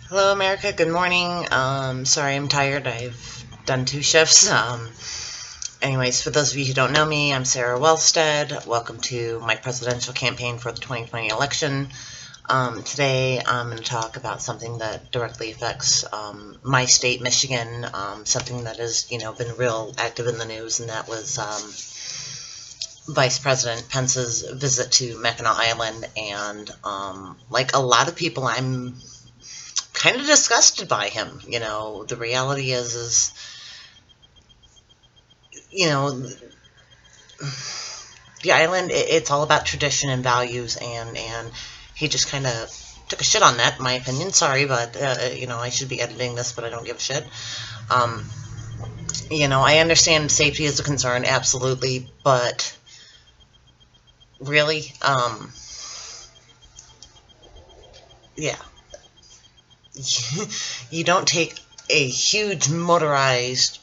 Hello, America. Good morning. Sorry I'm tired. I've done 2 shifts. Anyways, for those of you who don't know me, I'm Sarah Wellstead. Welcome to my presidential campaign for the 2020 election. Today I'm going to talk about something that directly affects my state, Michigan, something that has, been real active in the news, and that was Vice President Pence's visit to Mackinac Island. And like a lot of people, I'm kind of disgusted by him. The reality is you know, the island, it's all about tradition and values, and he just kind of took a shit on that, in my opinion. Sorry, but, I should be editing this, but I don't give a shit. Um, I understand safety is a concern, absolutely, but really, yeah. You don't take a huge motorized,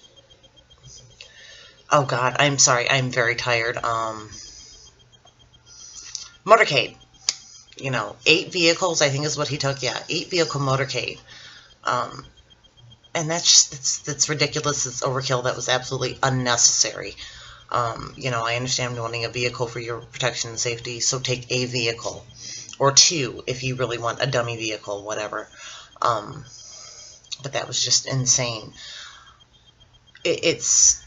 oh God, I'm sorry, I'm very tired, motorcade. 8 vehicles, I think is what he took. Yeah, 8 vehicle motorcade. Um, and that's ridiculous. It's overkill. That was absolutely unnecessary. I understand wanting a vehicle for your protection and safety, so take a vehicle or two if you really want a dummy vehicle, whatever. Um, but that was just insane. It's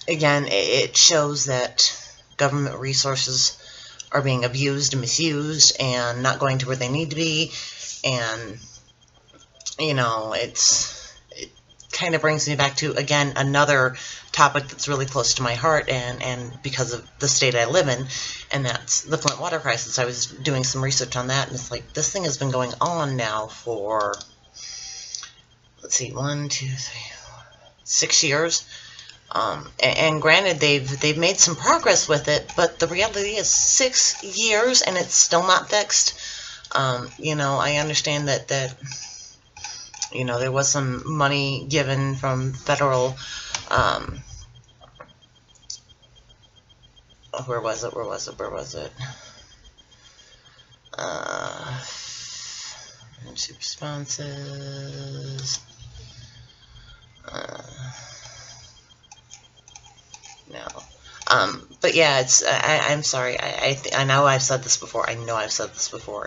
again, it shows that government resources are being abused and misused and not going to where they need to be. And, it kind of brings me back to, again, another topic that's really close to my heart, and because of the state I live in, and that's the Flint Water Crisis. I was doing some research on that, and it's like, this thing has been going on now for, let's see, 1, 2, 3, 4, 6 years. And granted, they've made some progress with it, but the reality is 6 years and it's still not fixed. I understand that there was some money given from federal. Where was it? Emergency responses. No. But yeah, I'm sorry. I know I've said this before.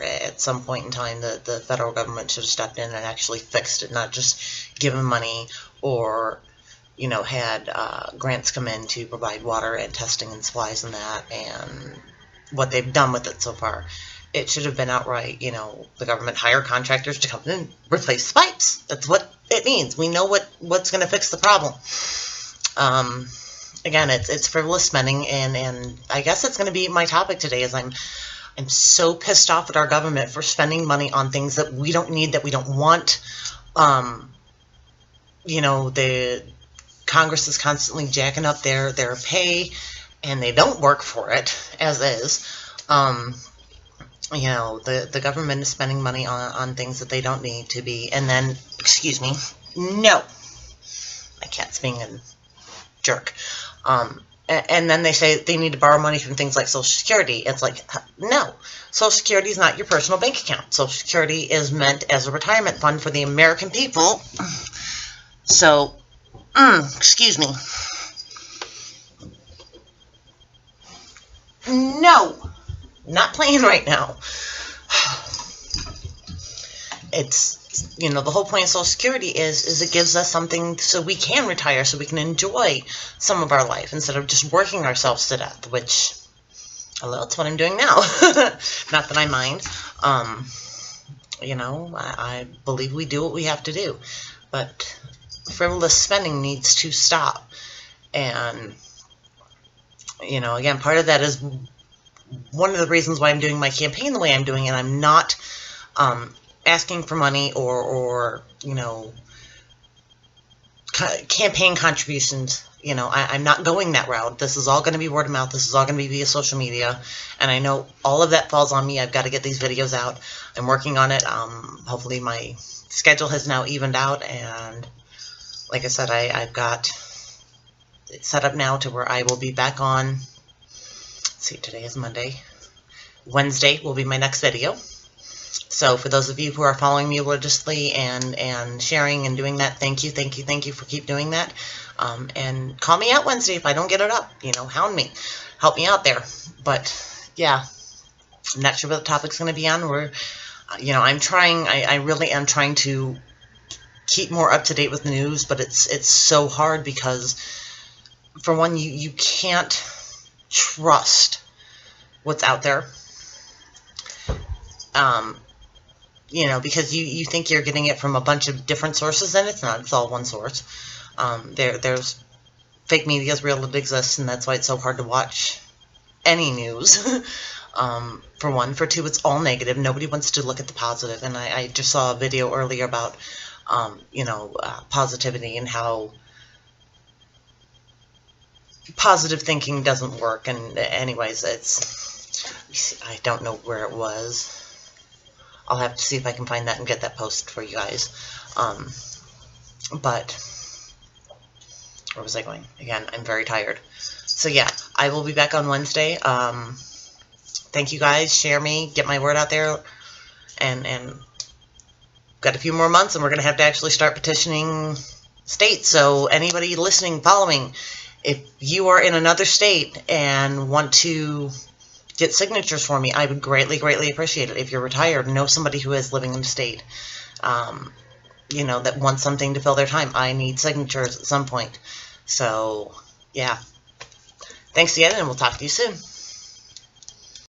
At some point in time, the federal government should have stepped in and actually fixed it, not just given money or, had grants come in to provide water and testing and supplies and that, and what they've done with it so far. It should have been outright, the government hire contractors to come in and replace the pipes. That's what it means. We know what's going to fix the problem. Again, it's frivolous spending, and I guess it's going to be my topic today. Is I'm so pissed off at our government for spending money on things that we don't need, that we don't want. The Congress is constantly jacking up their pay, and they don't work for it as is. The government is spending money on things that they don't need to be, and then, excuse me, no, my cat's being a jerk. And then they say they need to borrow money from things like Social Security. It's like, no. Social Security is not your personal bank account. Social Security is meant as a retirement fund for the American people. So, excuse me. No. Not playing right now. It's, the whole point of Social Security is it gives us something so we can retire, so we can enjoy some of our life instead of just working ourselves to death, which, well, that's what I'm doing now. Not that I mind. I believe we do what we have to do, but frivolous spending needs to stop. And, again, part of that is one of the reasons why I'm doing my campaign the way I'm doing it. I'm not asking for money or campaign contributions. I'm not going that route. This is all going to be word of mouth. This is all going to be via social media, and I know all of that falls on me. I've got to get these videos out. I'm working on it. Hopefully my schedule has now evened out, and like I said, I've got it set up now to where I will be back on, let's see, today is Monday. Wednesday will be my next video. So for those of you who are following me religiously and sharing and doing that, thank you, thank you, thank you for keep doing that. And call me out Wednesday if I don't get it up. Hound me. Help me out there. But, yeah, I'm not sure what the topic's going to be on. I'm trying, I really am trying to keep more up to date with the news, but it's so hard because, for one, you can't trust what's out there. Because you think you're getting it from a bunch of different sources, and it's not. It's all one source. There's fake media is real, it exists, and that's why it's so hard to watch any news. For one. For two, it's all negative. Nobody wants to look at the positive. And I just saw a video earlier about, positivity and how positive thinking doesn't work. And anyways, I don't know where it was. I'll have to see if I can find that and get that post for you guys. But where was I going? Again, I'm very tired. So yeah, I will be back on Wednesday. Thank you guys. Share me. Get my word out there. And got a few more months, and we're going to have to actually start petitioning states. So anybody listening, following, if you are in another state and want to get signatures for me, I would greatly, greatly appreciate it. If you're retired and know somebody who is living in the state, that wants something to fill their time, I need signatures at some point. So, yeah. Thanks again, and we'll talk to you soon.